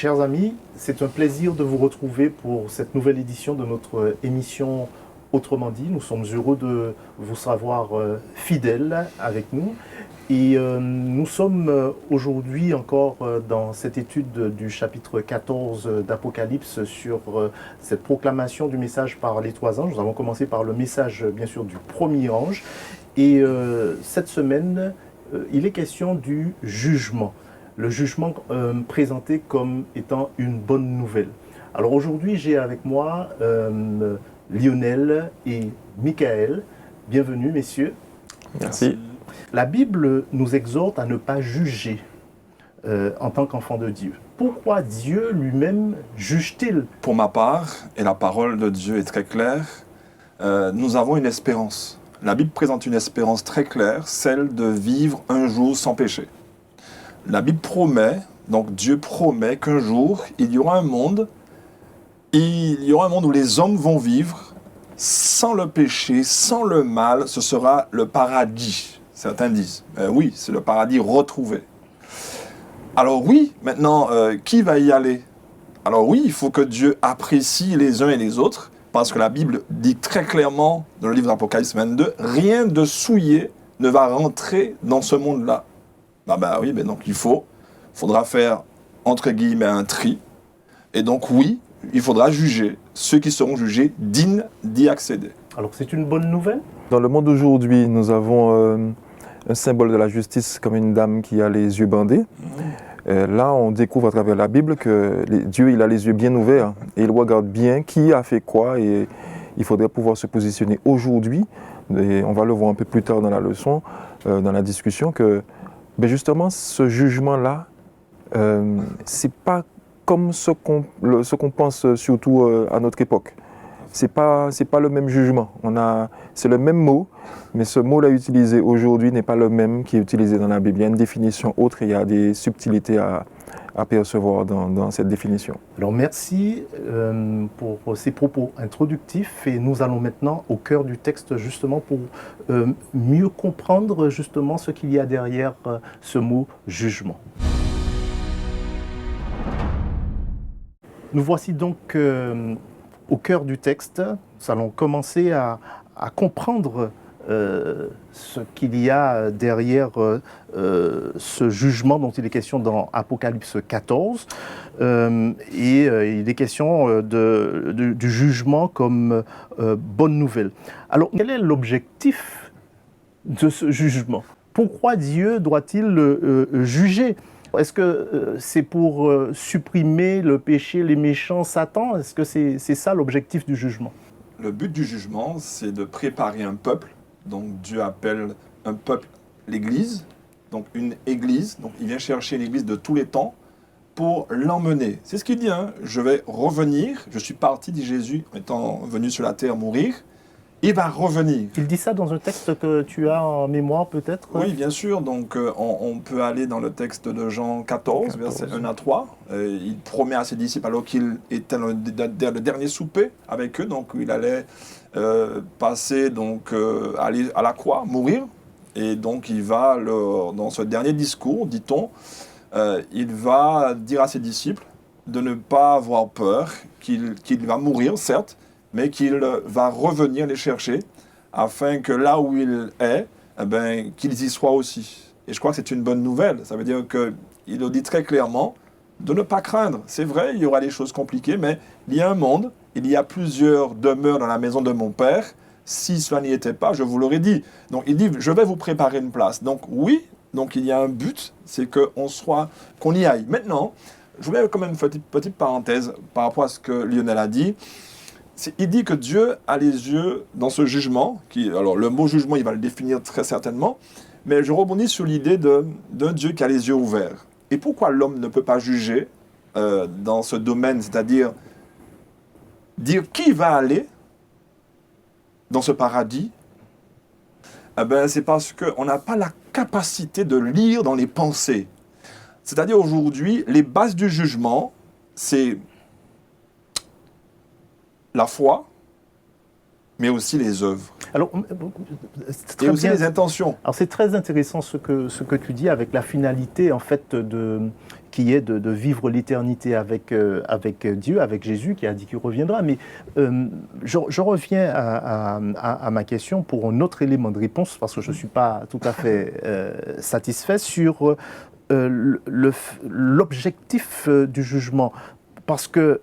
Chers amis, c'est un plaisir de vous retrouver pour cette nouvelle édition de notre émission Autrement dit. Nous sommes heureux de vous savoir fidèles avec nous. Et nous sommes aujourd'hui encore dans cette étude du chapitre 14 d'Apocalypse sur cette proclamation du message par les trois anges. Nous avons commencé par le message, bien sûr, du premier ange. Et cette semaine, il est question du jugement. Le jugement présenté comme étant une bonne nouvelle. Alors aujourd'hui, j'ai avec moi Lionel et Michael. Bienvenue, messieurs. Merci. La Bible nous exhorte à ne pas juger en tant qu'enfant de Dieu. Pourquoi Dieu lui-même juge-t-il? Pour ma part, et la parole de Dieu est très claire, nous avons une espérance. La Bible présente une espérance très claire, celle de vivre un jour sans péché. La Bible promet, donc Dieu promet qu'un jour, il y aura un monde où les hommes vont vivre sans le péché, sans le mal. Ce sera le paradis. Certains disent, oui, c'est le paradis retrouvé. Alors oui, maintenant, qui va y aller? Alors oui, il faut que Dieu apprécie les uns et les autres, parce que la Bible dit très clairement, dans le livre d'Apocalypse 22, rien de souillé ne va rentrer dans ce monde-là. Oui, donc il faudra faire, entre guillemets, un tri. Et donc oui, il faudra juger ceux qui seront jugés dignes d'y accéder. Alors c'est une bonne nouvelle? Dans le monde d'aujourd'hui, nous avons un symbole de la justice comme une dame qui a les yeux bandés. Là, on découvre à travers la Bible que Dieu, il a les yeux bien ouverts et il regarde bien qui a fait quoi, et il faudrait pouvoir se positionner aujourd'hui, et on va le voir un peu plus tard dans la leçon, dans la discussion, que justement ce jugement-là, c'est pas comme ce qu'on pense surtout à notre époque. C'est pas le même jugement. C'est le même mot, mais ce mot-là utilisé aujourd'hui n'est pas le même qui est utilisé dans la Bible. Il y a une définition autre et il y a des subtilités à percevoir dans cette définition. Alors merci pour ces propos introductifs, et nous allons maintenant au cœur du texte justement pour mieux comprendre justement ce qu'il y a derrière ce mot jugement. Nous voici donc au cœur du texte. Nous allons commencer à comprendre ce qu'il y a derrière ce jugement dont il est question dans Apocalypse 14. Il est question du jugement comme bonne nouvelle. Alors, quel est l'objectif de ce jugement? Pourquoi Dieu doit-il juger? Est-ce que c'est pour supprimer le péché, les méchants, Satan? Est-ce que c'est ça l'objectif du jugement? Le but du jugement, c'est de préparer un peuple. Donc Dieu appelle un peuple l'Église, donc une Église. Donc il vient chercher une Église de tous les temps pour l'emmener. C'est ce qu'il dit, hein. Je vais revenir, je suis parti, dit Jésus, étant venu sur la terre mourir. Il va revenir. Il dit ça dans un texte que tu as en mémoire peut-être? Oui, bien sûr. Donc on peut aller dans le texte de Jean 14, versets 1 à 3. Il promet à ses disciples, alors qu'il était le dernier souper avec eux, donc il allait passer, aller à la croix, mourir. Et donc il va, dans ce dernier discours, dit-on, il va dire à ses disciples de ne pas avoir peur, qu'il va mourir, certes, mais qu'il va revenir les chercher, afin que là où il est, qu'ils y soient aussi. Et je crois que c'est une bonne nouvelle. Ça veut dire qu'il le dit très clairement, de ne pas craindre. C'est vrai, il y aura des choses compliquées, mais il y a un monde, il y a plusieurs demeures dans la maison de mon Père. Si cela n'y était pas, je vous l'aurais dit. Donc il dit, je vais vous préparer une place. Donc oui, donc il y a un but, c'est qu'on y aille. Maintenant, je voulais quand même une petite parenthèse par rapport à ce que Lionel a dit. Il dit que Dieu a les yeux dans ce jugement, alors le mot jugement, il va le définir très certainement, mais je rebondis sur l'idée d'un Dieu qui a les yeux ouverts. Et pourquoi l'homme ne peut pas juger dans ce domaine, c'est-à-dire dire qui va aller dans ce paradis? C'est parce qu'on n'a pas la capacité de lire dans les pensées. C'est-à-dire aujourd'hui, les bases du jugement, c'est la foi, mais aussi les œuvres. Alors, Et très aussi bien. les intentions. Alors c'est très intéressant ce que tu dis avec la finalité en fait qui est de vivre l'éternité avec Dieu, avec Jésus qui a dit qu'il reviendra. Mais je reviens à ma question pour un autre élément de réponse parce que je ne suis pas tout à fait satisfait sur l'objectif du jugement. Parce que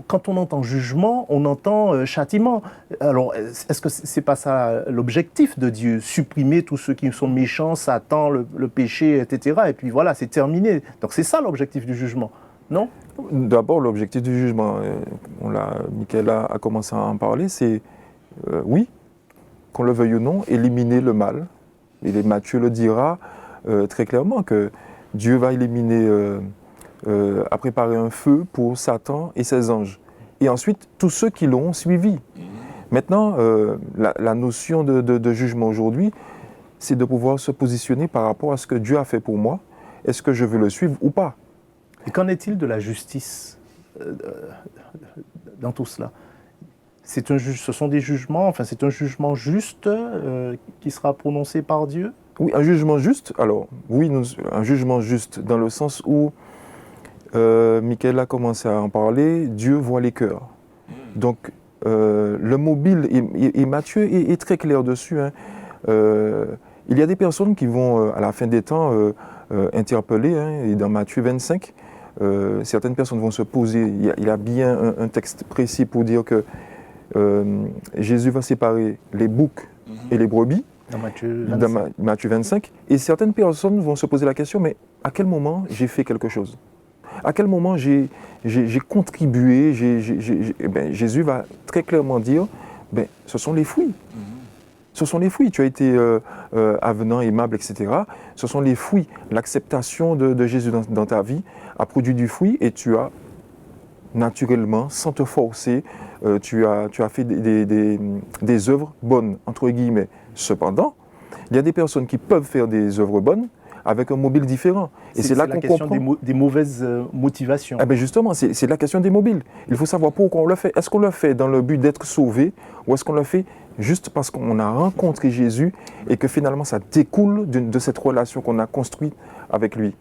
quand on entend jugement, on entend châtiment. Alors, est-ce que c'est pas ça l'objectif de Dieu? Supprimer tous ceux qui sont méchants, Satan, le péché, etc. Et puis voilà, c'est terminé. Donc c'est ça l'objectif du jugement, non? D'abord, l'objectif du jugement, Michael a commencé à en parler, c'est, oui, qu'on le veuille ou non, éliminer le mal. Et Matthieu le dira très clairement que Dieu va éliminer... a préparé un feu pour Satan et ses anges. Et ensuite, tous ceux qui l'ont suivi. Maintenant, la notion de jugement aujourd'hui, c'est de pouvoir se positionner par rapport à ce que Dieu a fait pour moi. Est-ce que je veux le suivre ou pas? Et qu'en est-il de la justice dans tout cela? Ce sont des jugements, enfin c'est un jugement juste qui sera prononcé par Dieu? Oui, un jugement juste. Alors, oui, un jugement juste dans le sens où Michael a commencé à en parler, Dieu voit les cœurs. Donc, le mobile, et Matthieu est très clair dessus, hein. Il y a des personnes qui vont, à la fin des temps, interpeller, hein, et dans Matthieu 25, certaines personnes vont se poser, il y a bien un texte précis pour dire que Jésus va séparer les boucs et les brebis, Dans Matthieu 25. Matthieu 25, et certaines personnes vont se poser la question, mais à quel moment j'ai fait quelque chose? À quel moment j'ai contribué? Jésus va très clairement dire, ce sont les fruits. Ce sont les fruits. Tu as été avenant, aimable, etc. Ce sont les fruits. L'acceptation de Jésus dans ta vie a produit du fruit et tu as naturellement, sans te forcer, tu as fait des œuvres bonnes, entre guillemets. Cependant, il y a des personnes qui peuvent faire des œuvres bonnes avec un mobile différent. Et c'est là qu'on comprend. la question des mauvaises motivations. Eh bien justement, c'est la question des mobiles. Il faut savoir pourquoi on le fait. Est-ce qu'on le fait dans le but d'être sauvé ou est-ce qu'on le fait juste parce qu'on a rencontré Jésus et que finalement ça découle de cette relation qu'on a construite avec lui?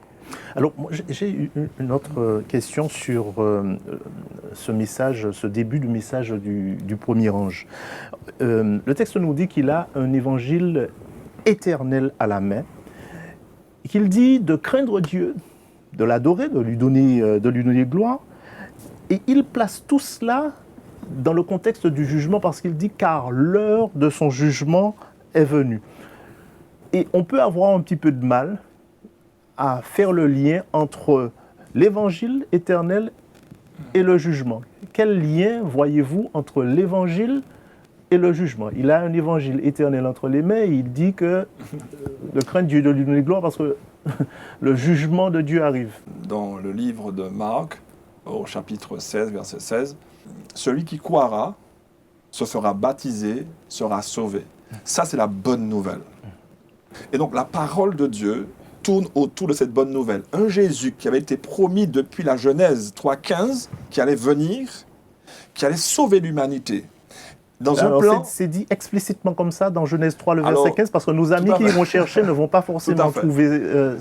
Alors, j'ai une autre question sur ce message, ce début du message du premier ange. Le texte nous dit qu'il a un évangile éternel à la main, qu'il dit de craindre Dieu, de l'adorer, de lui donner gloire. Et il place tout cela dans le contexte du jugement parce qu'il dit « car l'heure de son jugement est venue ». Et on peut avoir un petit peu de mal à faire le lien entre l'évangile éternel et le jugement. Quel lien voyez-vous entre l'évangile et le jugement? Il a un évangile éternel entre les mains et il dit que de craindre Dieu, de lui donner gloire parce que le jugement de Dieu arrive. Dans le livre de Marc, au chapitre 16, verset 16, « Celui qui croira se fera baptiser, sera sauvé. » Ça, c'est la bonne nouvelle. Et donc, la parole de Dieu tourne autour de cette bonne nouvelle. Un Jésus qui avait été promis depuis la Genèse 3.15, qui allait venir, qui allait sauver l'humanité. C'est dit explicitement comme ça dans Genèse 3, le verset 15, parce que nos amis qui iront chercher ne vont pas forcément trouver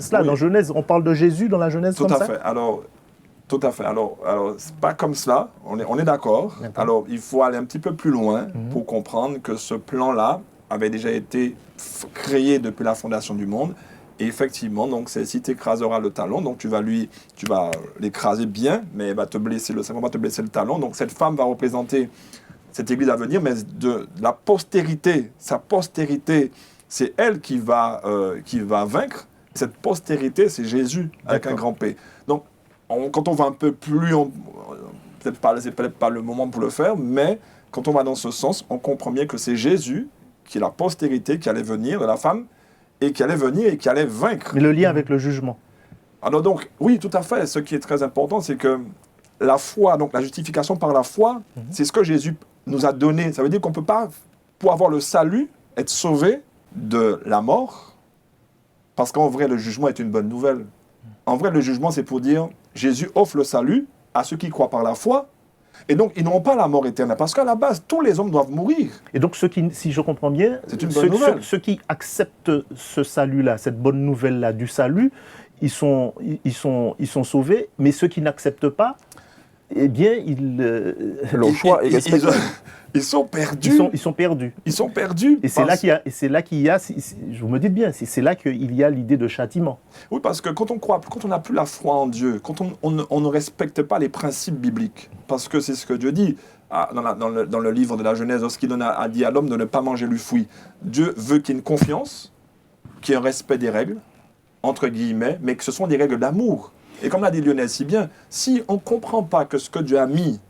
cela. Oui. Dans Genèse, on parle de Jésus dans la Genèse comme ça? Tout à fait. Alors c'est pas comme cela, on est d'accord. Alors, il faut aller un petit peu plus loin pour comprendre que ce plan-là avait déjà été créé depuis la fondation du monde. Et effectivement, donc, si tu écraseras le talon, donc tu vas l'écraser bien, mais elle va te blesser le talon. Donc, cette femme va représenter cette église à venir, mais de la postérité. Sa postérité, c'est elle qui va vaincre. Cette postérité, c'est Jésus, avec un grand P. Donc, quand on va un peu plus, c'est peut-être pas le moment pour le faire, mais quand on va dans ce sens, on comprend bien que c'est Jésus qui est la postérité qui allait venir de la femme, et qui allait venir et qui allait vaincre. Mais le lien avec le jugement. Alors donc, oui, tout à fait. Ce qui est très important, c'est que la foi, donc la justification par la foi, c'est ce que Jésus nous a donné. Ça veut dire qu'on ne peut pas, pour avoir le salut, être sauvé de la mort, parce qu'en vrai, le jugement est une bonne nouvelle. En vrai, le jugement, c'est pour dire, Jésus offre le salut à ceux qui croient par la foi, Et donc, ils n'auront pas la mort éternelle, parce qu'à la base, tous les hommes doivent mourir. Et donc, si je comprends bien, C'est une bonne nouvelle. ceux qui acceptent ce salut-là, cette bonne nouvelle-là du salut, ils sont sauvés, mais ceux qui n'acceptent pas, eh bien, Leur choix est respecté. Ils sont perdus. Ils sont perdus. Ils sont perdus. Et c'est là qu'il y a, je vous me dis bien, c'est là qu'il y a l'idée de châtiment. Oui, parce que quand on n'a plus la foi en Dieu, quand on ne respecte pas les principes bibliques, parce que c'est ce que Dieu dit dans le livre de la Genèse, lorsqu'il a dit à l'homme de ne pas manger le fruit. Dieu veut qu'il y ait une confiance, qu'il y ait un respect des règles, entre guillemets, mais que ce sont des règles d'amour. Et comme l'a dit Lionel si bien, si on ne comprend pas que ce que Dieu a mis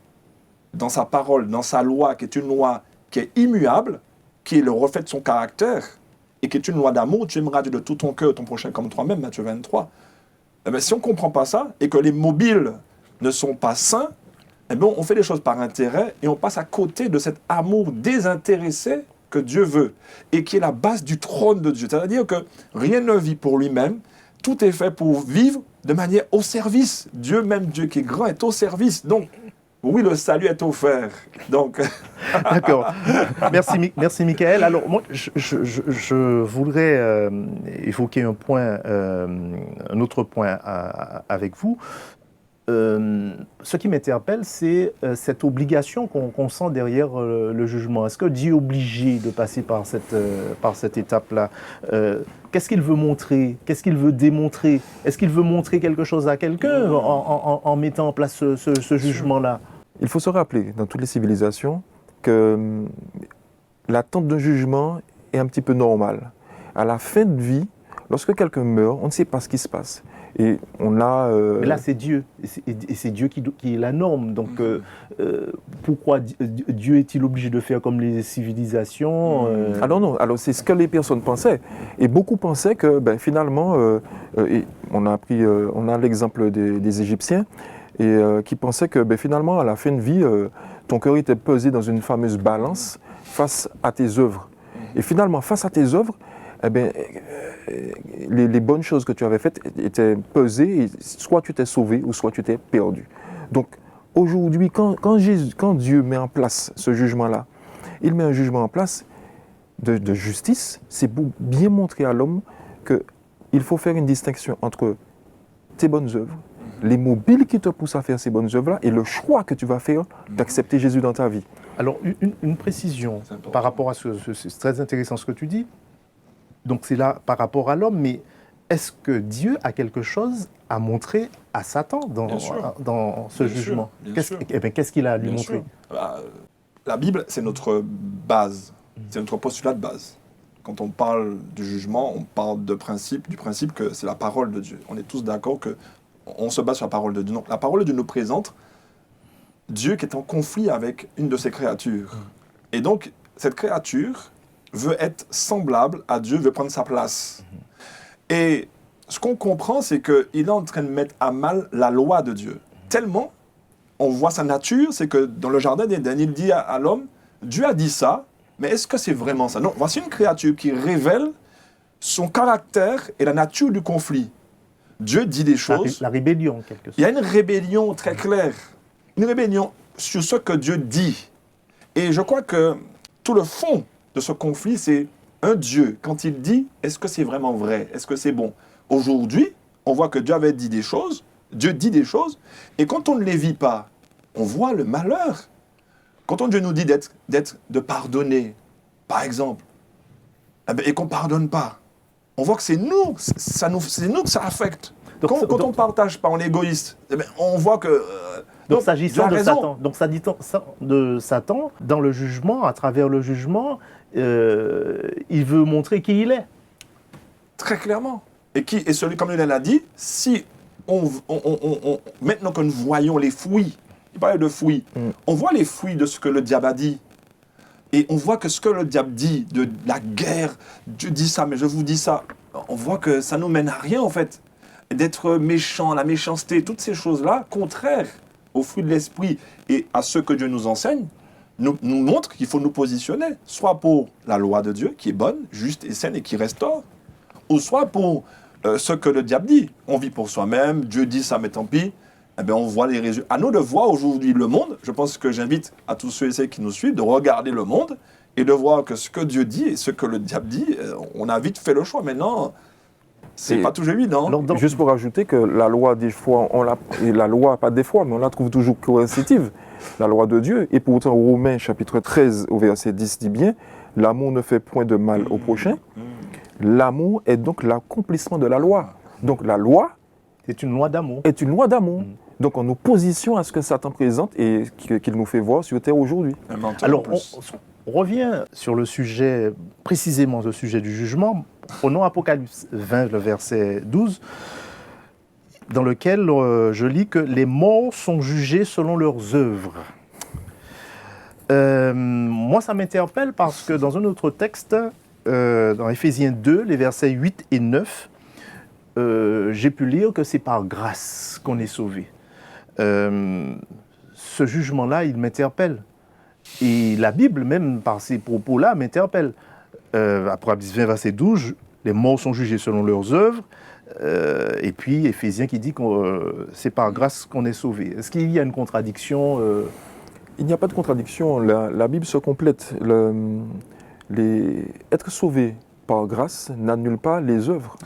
dans sa parole, dans sa loi, qui est une loi qui est immuable, qui est le reflet de son caractère, et qui est une loi d'amour, tu aimeras Dieu de tout ton cœur, ton prochain comme toi-même, Matthieu 23. Eh bien, si on ne comprend pas ça, et que les mobiles ne sont pas sains, eh bien, on fait les choses par intérêt, et on passe à côté de cet amour désintéressé que Dieu veut, et qui est la base du trône de Dieu. C'est-à-dire que rien ne vit pour lui-même, tout est fait pour vivre de manière au service. Dieu, même Dieu qui est grand, est au service. Donc, oui, le salut est offert. Donc... D'accord. Merci Michael. Alors, moi, je voudrais évoquer un autre point avec vous. Ce qui m'interpelle, c'est cette obligation qu'on sent derrière le jugement. Est-ce que Dieu est obligé de passer par cette étape-là? Qu'est-ce qu'il veut montrer? Qu'est-ce qu'il veut démontrer? Est-ce qu'il veut montrer quelque chose à quelqu'un en mettant en place ce jugement-là? Il faut se rappeler, dans toutes les civilisations, que l'attente d'un jugement est un petit peu normale. À la fin de vie, lorsque quelqu'un meurt, on ne sait pas ce qui se passe. Et on a... Mais là, c'est Dieu. Et c'est Dieu qui est la norme. Donc, pourquoi Dieu est-il obligé de faire comme les civilisations Alors non, alors c'est ce que les personnes pensaient. Et beaucoup pensaient que finalement, on a l'exemple des Égyptiens, et qui pensaient que finalement, à la fin de vie, ton cœur était pesé dans une fameuse balance face à tes œuvres. Et finalement, face à tes œuvres, les bonnes choses que tu avais faites étaient pesées, et soit tu t'es sauvé ou soit tu t'es perdu. Donc aujourd'hui, quand Dieu met en place ce jugement-là, il met un jugement en place de justice, c'est pour bien montrer à l'homme qu'il faut faire une distinction entre tes bonnes œuvres, les mobiles qui te poussent à faire ces bonnes œuvres-là et le choix que tu vas faire d'accepter Jésus dans ta vie. Alors, une précision par rapport à c'est très intéressant ce que tu dis. Donc, c'est là par rapport à l'homme, mais est-ce que Dieu a quelque chose à montrer à Satan dans ce jugement? Qu'est-ce qu'il a à lui montrer? La Bible, c'est notre base, c'est notre postulat de base. Quand on parle du jugement, on parle du principe que c'est la parole de Dieu. On est tous d'accord qu'on se base sur la parole de Dieu. Donc, la parole de Dieu nous présente Dieu qui est en conflit avec une de ses créatures. Et donc, cette créature veut être semblable à Dieu, veut prendre sa place. Et ce qu'on comprend, c'est qu'il est en train de mettre à mal la loi de Dieu. Tellement, on voit sa nature, c'est que dans le jardin d'Éden, il dit à l'homme, Dieu a dit ça, mais est-ce que c'est vraiment ça? Non, voici une créature qui révèle son caractère et la nature du conflit. Dieu dit des choses. La rébellion, en quelque sorte. Il y a une rébellion très claire. Une rébellion sur ce que Dieu dit. Et je crois que tout le fond de ce conflit, c'est un Dieu. Quand il dit, est-ce que c'est vraiment vrai? Est-ce que c'est bon? Aujourd'hui, on voit que Dieu avait dit des choses, Dieu dit des choses, et quand on ne les vit pas, on voit le malheur. Quand Dieu nous dit de pardonner, par exemple, et qu'on ne pardonne pas, on voit que c'est nous, c'est nous que ça affecte. Quand on ne partage pas, on est égoïste, on voit que... Donc, s'agissant de Satan, dans le jugement, à travers le jugement, il veut montrer qui il est. Très clairement. Et celui, comme il l'a dit, si maintenant que nous voyons les fruits, il parlait de fruits, on voit les fruits de ce que le diable a dit. Et on voit que ce que le diable dit, de la guerre, Dieu dit ça, mais je vous dis ça, on voit que ça ne nous mène à rien en fait. D'être méchant, la méchanceté, toutes ces choses-là, contraires aux fruits de l'esprit et à ce que Dieu nous enseigne, nous montrent qu'il faut nous positionner, soit pour la loi de Dieu, qui est bonne, juste et saine et qui restaure, ou soit pour ce que le diable dit. On vit pour soi-même, Dieu dit ça, mais tant pis. eh bien, on voit les résultats. À nous de voir aujourd'hui le monde. Je pense que j'invite à tous ceux et celles qui nous suivent de regarder le monde et de voir que ce que Dieu dit et ce que le diable dit, on a vite fait le choix. Maintenant, c'est pas toujours évident. Donc, juste pour ajouter que la loi, des fois, et la loi, pas des fois, mais on la trouve toujours coercitive, la loi de Dieu. Et pourtant, Romains chapitre 13 au verset 10 dit bien, l'amour ne fait point de mal au prochain. L'amour est donc l'accomplissement de la loi. Donc la loi c'est une loi d'amour. Est une loi d'amour. Donc on nous positionne à ce que Satan présente et qu'il nous fait voir sur terre aujourd'hui. Alors on revient sur le sujet, précisément le sujet du jugement. Prenons Apocalypse 20, le verset 12, dans lequel je lis que les morts sont jugés selon leurs œuvres. Moi, ça m'interpelle parce que dans un autre texte, dans Éphésiens 2, les versets 8 et 9, j'ai pu lire que c'est par grâce qu'on est sauvé. Ce jugement-là, il m'interpelle. Et la Bible, même par ces propos-là, m'interpelle. Apocalypse 20, verset 12, les morts sont jugés selon leurs œuvres. Et puis Éphésiens qui dit que c'est par grâce qu'on est sauvé. Est-ce qu'il y a une contradiction Il n'y a pas de contradiction. La Bible se complète. Être sauvé par grâce n'annule pas les œuvres.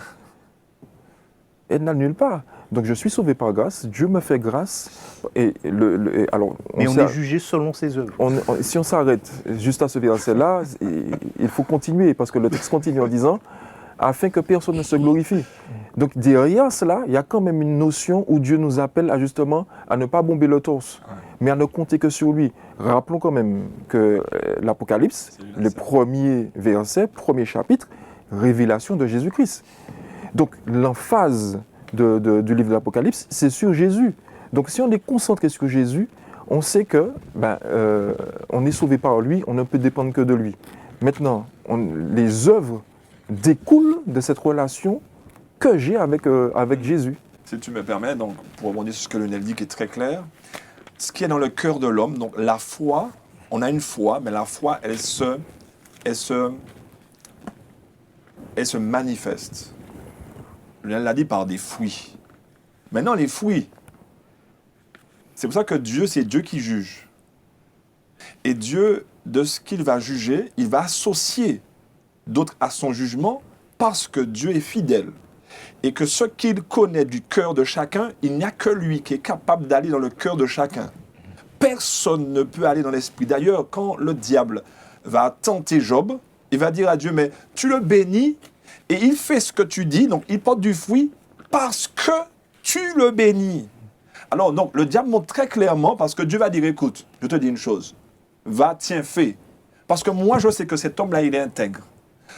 Elle n'annule pas. Donc je suis sauvé par grâce, Dieu me fait grâce. Mais on est jugé selon ses œuvres. Si on s'arrête juste à ce verset-là, il faut continuer, parce que le texte continue en disant « afin que personne ne se glorifie ». Donc derrière cela, il y a quand même une notion où Dieu nous appelle justement à ne pas bomber le torse, mais à ne compter que sur lui. Rappelons quand même que l'Apocalypse, le premier verset, premier chapitre, révélation de Jésus-Christ. Donc l'emphase du livre de l'Apocalypse, c'est sur Jésus. Donc si on est concentré sur Jésus, on sait que on est sauvé par lui, on ne peut dépendre que de lui. Maintenant, les œuvres découlent de cette relation que j'ai avec Jésus. Si tu me permets, donc, pour rebondir sur ce que Lionel dit qui est très clair, ce qui est dans le cœur de l'homme, donc la foi, on a une foi, mais la foi, elle se manifeste. Lionel l'a dit par des fruits. Maintenant, les fruits, c'est pour ça que Dieu, c'est Dieu qui juge. Et Dieu, de ce qu'il va juger, il va associer d'autres à son jugement parce que Dieu est fidèle. Et que ce qu'il connaît du cœur de chacun, il n'y a que lui qui est capable d'aller dans le cœur de chacun. Personne ne peut aller dans l'esprit. D'ailleurs, quand le diable va tenter Job, il va dire à Dieu, mais tu le bénis et il fait ce que tu dis, donc il porte du fruit parce que tu le bénis. Alors, donc, le diable montre très clairement, parce que Dieu va dire, écoute, je te dis une chose, va, tiens, fais. Parce que moi, je sais que cet homme-là, il est intègre.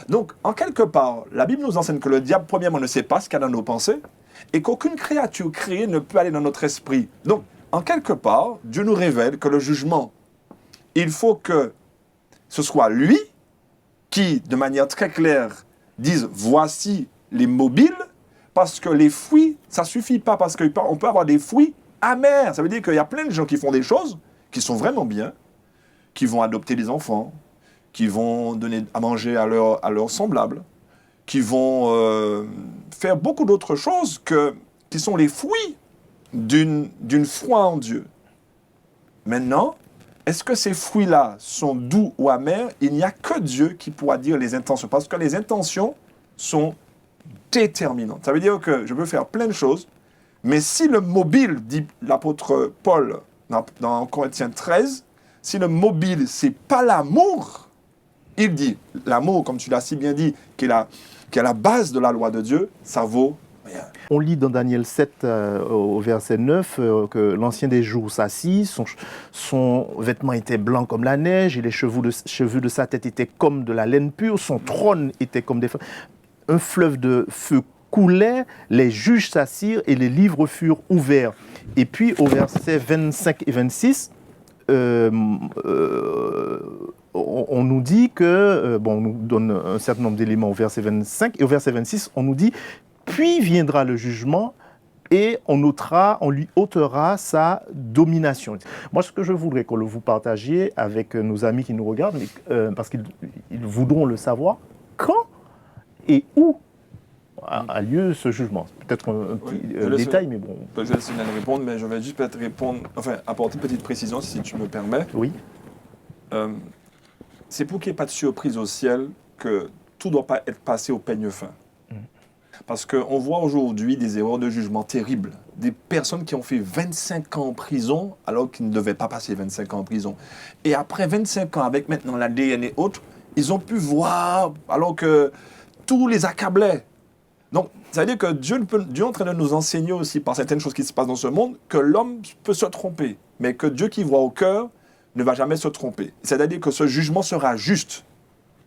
Donc, en quelque part, la Bible nous enseigne que le diable, premièrement, ne sait pas ce qu'il y a dans nos pensées et qu'aucune créature créée ne peut aller dans notre esprit. Donc, en quelque part, Dieu nous révèle que le jugement, il faut que ce soit lui qui, de manière très claire, dise, voici les mobiles, parce que les fruits, ça ne suffit pas, parce qu'on peut avoir des fruits amers. Ça veut dire qu'il y a plein de gens qui font des choses qui sont vraiment bien, qui vont adopter des enfants, qui vont donner à manger à leurs semblables, qui vont faire beaucoup d'autres choses qui sont les fruits d'une foi en Dieu. Maintenant, est-ce que ces fruits-là sont doux ou amers? Il n'y a que Dieu qui pourra dire les intentions, parce que les intentions sont déterminantes. Ça veut dire que je peux faire plein de choses, mais si le mobile, dit l'apôtre Paul dans Corinthiens 13, si le mobile, c'est pas l'amour, il dit, l'amour, comme tu l'as si bien dit, qui est la base de la loi de Dieu, ça vaut rien. On lit dans Daniel 7, au verset 9, que l'ancien des jours s'assit, son vêtement était blanc comme la neige, et les cheveux de sa tête étaient comme de la laine pure, son trône était comme des flammes. Un fleuve de feu coulait, les juges s'assirent et les livres furent ouverts. Et puis au verset 25 et 26, on nous dit que, on nous donne un certain nombre d'éléments au verset 25, et au verset 26, on nous dit « Puis viendra le jugement, et on lui ôtera sa domination. » Moi, ce que je voudrais que vous partagiez avec nos amis qui nous regardent, parce qu'ils voudront le savoir, quand et où a lieu ce jugement. Peut-être un petit je laisse- détail, mais bon. Je vais laisser Hélène répondre, mais je vais juste peut-être répondre, enfin apporter une petite précision si tu me permets. Oui. C'est pour qu'il n'y ait pas de surprise au ciel que tout ne doit pas être passé au peigne fin. Parce qu'on voit aujourd'hui des erreurs de jugement terribles. Des personnes qui ont fait 25 ans en prison alors qu'ils ne devaient pas passer 25 ans en prison. Et après 25 ans, avec maintenant l'ADN et autres, ils ont pu voir alors que tout les accablait. Donc, ça veut dire que Dieu est en train de nous enseigner aussi par certaines choses qui se passent dans ce monde que l'homme peut se tromper, mais que Dieu qui voit au cœur ne va jamais se tromper. C'est-à-dire que ce jugement sera juste,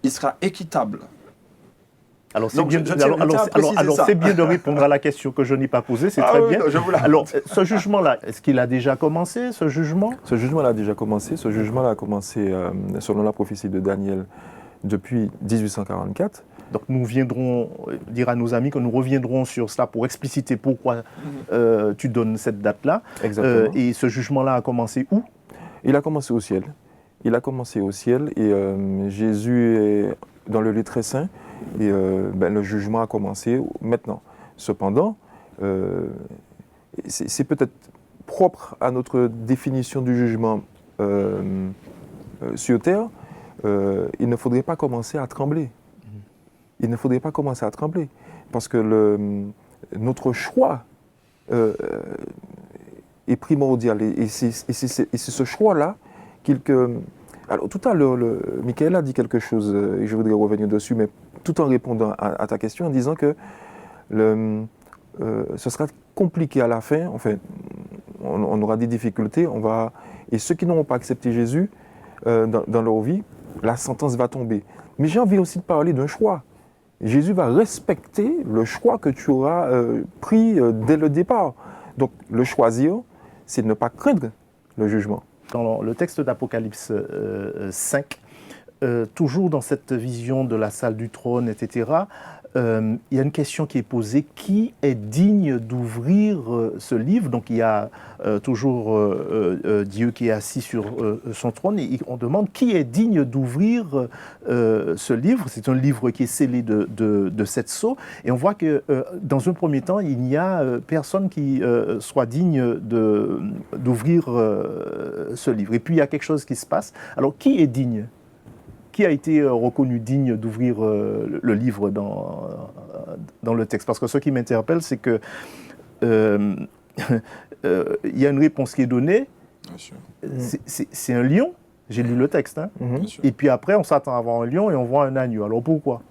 il sera équitable. Alors, c'est Donc, bien, je tiens à préciser ça. c'est bien de répondre à la question que je n'ai pas posée, c'est Ah très oui, bien. non, je vous la- Alors, ce jugement-là, est-ce qu'il a déjà commencé, ce jugement? Ce jugement-là a déjà commencé. Ce jugement-là a commencé, selon la prophétie de Daniel, depuis 1844. Donc nous viendrons dire à nos amis que nous reviendrons sur cela pour expliciter pourquoi tu donnes cette date-là. Exactement. Et ce jugement-là a commencé où? Il a commencé au ciel. Il a commencé au ciel et Jésus est dans le lieu très saint et le jugement a commencé maintenant. Cependant, c'est peut-être propre à notre définition du jugement sur terre. Il ne faudrait pas commencer à trembler. Il ne faudrait pas commencer à trembler parce que notre choix est primordial et c'est ce choix-là Alors tout à l'heure, Michael a dit quelque chose et je voudrais revenir dessus, mais tout en répondant à ta question, en disant que ce sera compliqué à la fin, enfin, on aura des difficultés, et ceux qui n'auront pas accepté Jésus dans leur vie, la sentence va tomber. Mais j'ai envie aussi de parler d'un choix. Jésus va respecter le choix que tu auras pris dès le départ. Donc, le choisir, c'est de ne pas craindre le jugement. Dans le texte d'Apocalypse 5, toujours dans cette vision de la salle du trône, etc., il y a une question qui est posée: qui est digne d'ouvrir ce livre? Donc il y a toujours Dieu qui est assis sur son trône et on demande qui est digne d'ouvrir ce livre. C'est un livre qui est scellé de 7 sceaux et on voit que dans un premier temps il n'y a personne qui soit digne d'ouvrir ce livre. Et puis il y a quelque chose qui se passe. Alors qui est digne? Qui a été reconnu digne d'ouvrir le livre dans le texte? Parce que ce qui m'interpelle, c'est que il y a une réponse qui est donnée. Bien sûr. C'est un lion. J'ai lu le texte. Hein. Bien sûr. Et puis après, on s'attend à voir un lion et on voit un agneau. Alors pourquoi?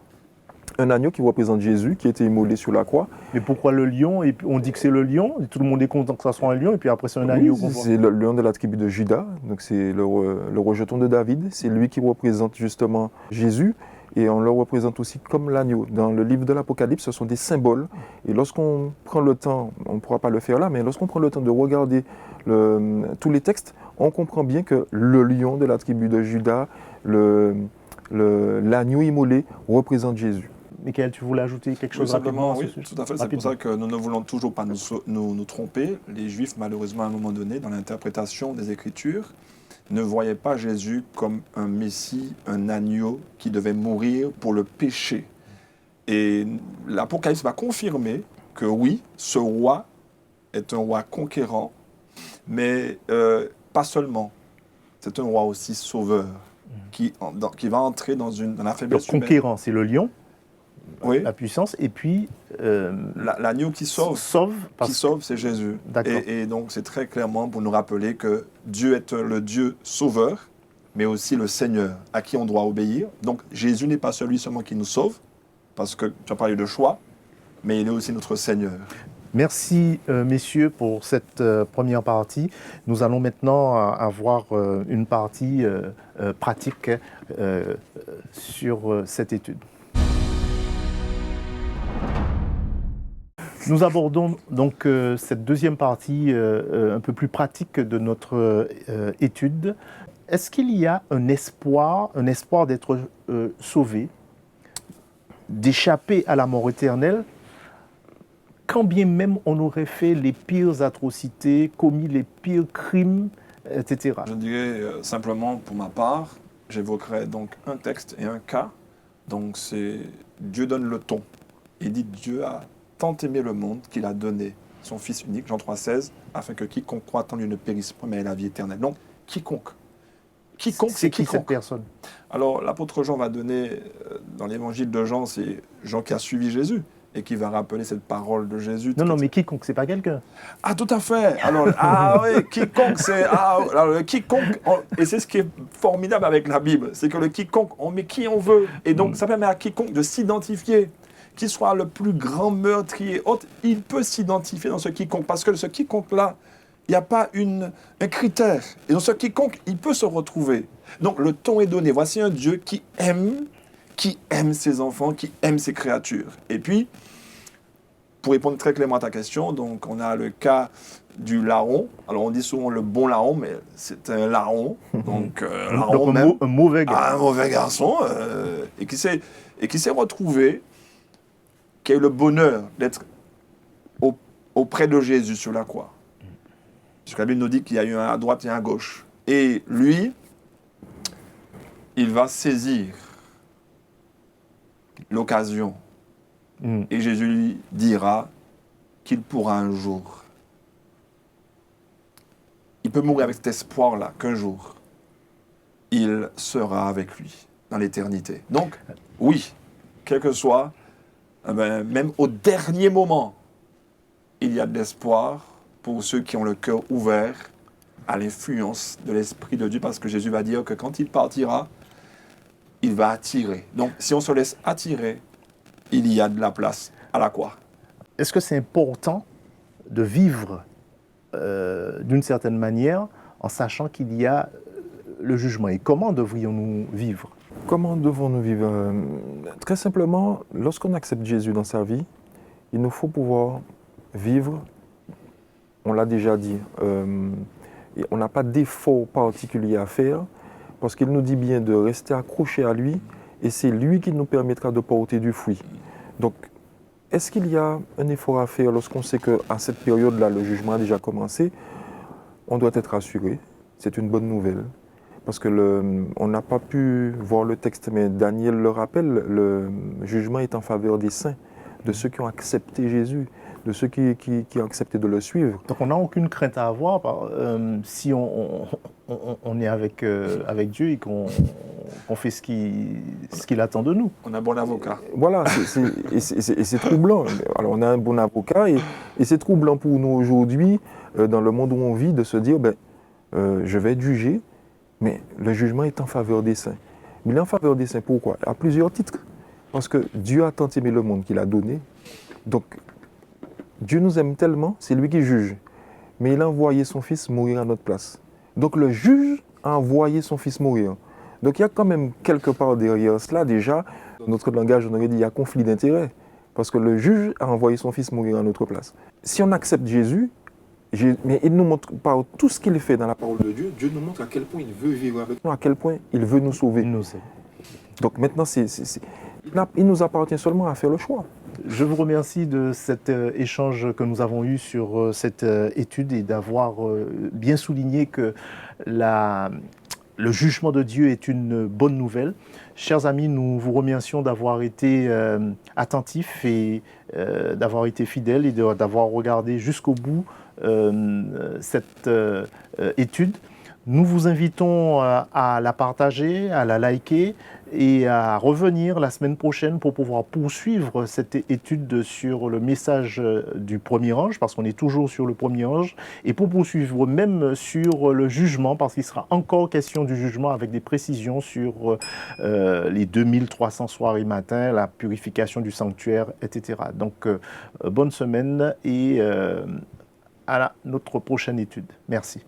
Un agneau qui représente Jésus, qui a été immolé sur la croix. Mais pourquoi le lion? Et puis on dit que c'est le lion, et tout le monde est content que ça soit un lion, et puis après c'est un agneau qu'on voit. C'est le lion de la tribu de Juda, donc c'est le rejeton de David. C'est lui qui représente justement Jésus, et on le représente aussi comme l'agneau. Dans le livre de l'Apocalypse, ce sont des symboles. Et lorsqu'on prend le temps, on ne pourra pas le faire là, mais lorsqu'on prend le temps de regarder tous les textes, on comprend bien que le lion de la tribu de Juda, l'agneau immolé, représente Jésus. Michael, tu voulais ajouter quelque chose Simplement, rapidement à ce oui, sujet? tout à fait. C'est pour ça que nous ne voulons toujours pas nous tromper. Les Juifs, malheureusement, à un moment donné, dans l'interprétation des Écritures, ne voyaient pas Jésus comme un Messie, un agneau qui devait mourir pour le péché. Et l'Apocalypse va confirmer que oui, ce roi est un roi conquérant, mais pas seulement. C'est un roi aussi sauveur qui va entrer dans la faiblesse Donc conquérant, c'est le lion, oui. la puissance, et puis L'agneau qui sauve. Parce Qui sauve, c'est Jésus. D'accord. Et donc, c'est très clairement pour nous rappeler que Dieu est le Dieu sauveur, mais aussi le Seigneur à qui on doit obéir. Donc, Jésus n'est pas celui seulement qui nous sauve, parce que tu as parlé de choix, mais il est aussi notre Seigneur. Merci, messieurs, pour cette première partie. Nous allons maintenant avoir une partie pratique sur cette étude. Nous abordons donc cette deuxième partie un peu plus pratique de notre étude. Est-ce qu'il y a un espoir d'être sauvé, d'échapper à la mort éternelle, quand bien même on aurait fait les pires atrocités, commis les pires crimes, etc. Je dirais simplement, pour ma part, j'évoquerai donc un texte et un cas. Donc, c'est Dieu donne le ton. Il dit Dieu a tant aimé le monde qu'il a donné son Fils unique, Jean 3,16, afin que quiconque croit en lui ne périsse point, mais ait la vie éternelle. Donc, quiconque. Quiconque, C'est qui cette quiconque. personne? Alors, l'apôtre Jean va donner, dans l'évangile de Jean, c'est Jean qui a suivi Jésus et qui va rappeler cette parole de Jésus. Non, mais quiconque, c'est pas quelqu'un. Ah, tout à fait. Alors, oui, quiconque, c'est... alors, le quiconque, et c'est ce qui est formidable avec la Bible, c'est que le quiconque, on met qui on veut. Et donc, ça permet à quiconque de s'identifier. Qu'il soit le plus grand meurtrier, autre, il peut s'identifier dans ce quiconque. Parce que ce quiconque-là, il n'y a pas un critère. Et dans ce quiconque, il peut se retrouver. Donc, le ton est donné. Voici un Dieu qui aime ses enfants, qui aime ses créatures. Et puis, pour répondre très clairement à ta question, donc on a le cas du larron. Alors on dit souvent le bon larron, mais c'est un larron. Donc, Un mauvais gars. Un mauvais garçon, et qui s'est retrouvé, qui a eu le bonheur d'être auprès de Jésus sur la croix. Parce que la Bible nous dit qu'il y a eu un à droite et un à gauche. Et lui, il va saisir l'occasion. Et Jésus lui dira qu'il pourra un jour. Il peut mourir avec cet espoir-là, qu'un jour, il sera avec lui dans l'éternité. Donc, oui, quel que soit, même au dernier moment, il y a de l'espoir pour ceux qui ont le cœur ouvert à l'influence de l'Esprit de Dieu, parce que Jésus va dire que quand il partira, il va attirer. Donc, si on se laisse attirer, il y a de la place à la croix. Est-ce que c'est important de vivre d'une certaine manière en sachant qu'il y a le jugement? Et comment devrions-nous vivre? Comment devons-nous vivre? Très simplement, lorsqu'on accepte Jésus dans sa vie, il nous faut pouvoir vivre, on l'a déjà dit, et on n'a pas d'effort particulier à faire, parce qu'il nous dit bien de rester accroché à lui, et c'est lui qui nous permettra de porter du fruit. Donc, est-ce qu'il y a un effort à faire lorsqu'on sait qu'à cette période-là, le jugement a déjà commencé? On doit être rassuré, c'est une bonne nouvelle. Parce que on n'a pas pu voir le texte, mais Daniel le rappelle, le jugement est en faveur des saints, de ceux qui ont accepté Jésus, de ceux qui ont accepté de le suivre. Donc on n'a aucune crainte à avoir si on est avec Dieu et qu'on fait ce qu'il attend de nous. On a un bon avocat. Voilà, et c'est troublant. Alors on a un bon avocat et c'est troublant pour nous aujourd'hui, dans le monde où on vit, de se dire, je vais être jugé, mais le jugement est en faveur des saints. Mais il est en faveur des saints, pourquoi? À plusieurs titres. Parce que Dieu a tant aimé le monde qu'il a donné. Donc, Dieu nous aime tellement, c'est lui qui juge. Mais il a envoyé son Fils mourir à notre place. Donc, le juge a envoyé son Fils mourir. Donc, il y a quand même quelque part derrière cela, déjà, dans notre langage, on aurait dit, il y a conflit d'intérêts. Parce que le juge a envoyé son Fils mourir à notre place. Si on accepte Jésus, mais il nous montre par tout ce qu'il fait dans la parole de Dieu, Dieu nous montre à quel point il veut vivre avec nous, à quel point il veut nous sauver. Donc maintenant, il nous appartient seulement à faire le choix. Je vous remercie de cet échange que nous avons eu sur cette étude et d'avoir bien souligné que le jugement de Dieu est une bonne nouvelle. Chers amis, nous vous remercions d'avoir été attentifs et d'avoir été fidèles et d'avoir regardé jusqu'au bout cette étude. Nous vous invitons à la partager, à la liker et à revenir la semaine prochaine pour pouvoir poursuivre cette étude sur le message du premier ange, parce qu'on est toujours sur le premier ange, et pour poursuivre même sur le jugement, parce qu'il sera encore question du jugement avec des précisions sur les 2300 soirs et matins, la purification du sanctuaire, etc. Donc, bonne semaine et à notre prochaine étude. Merci.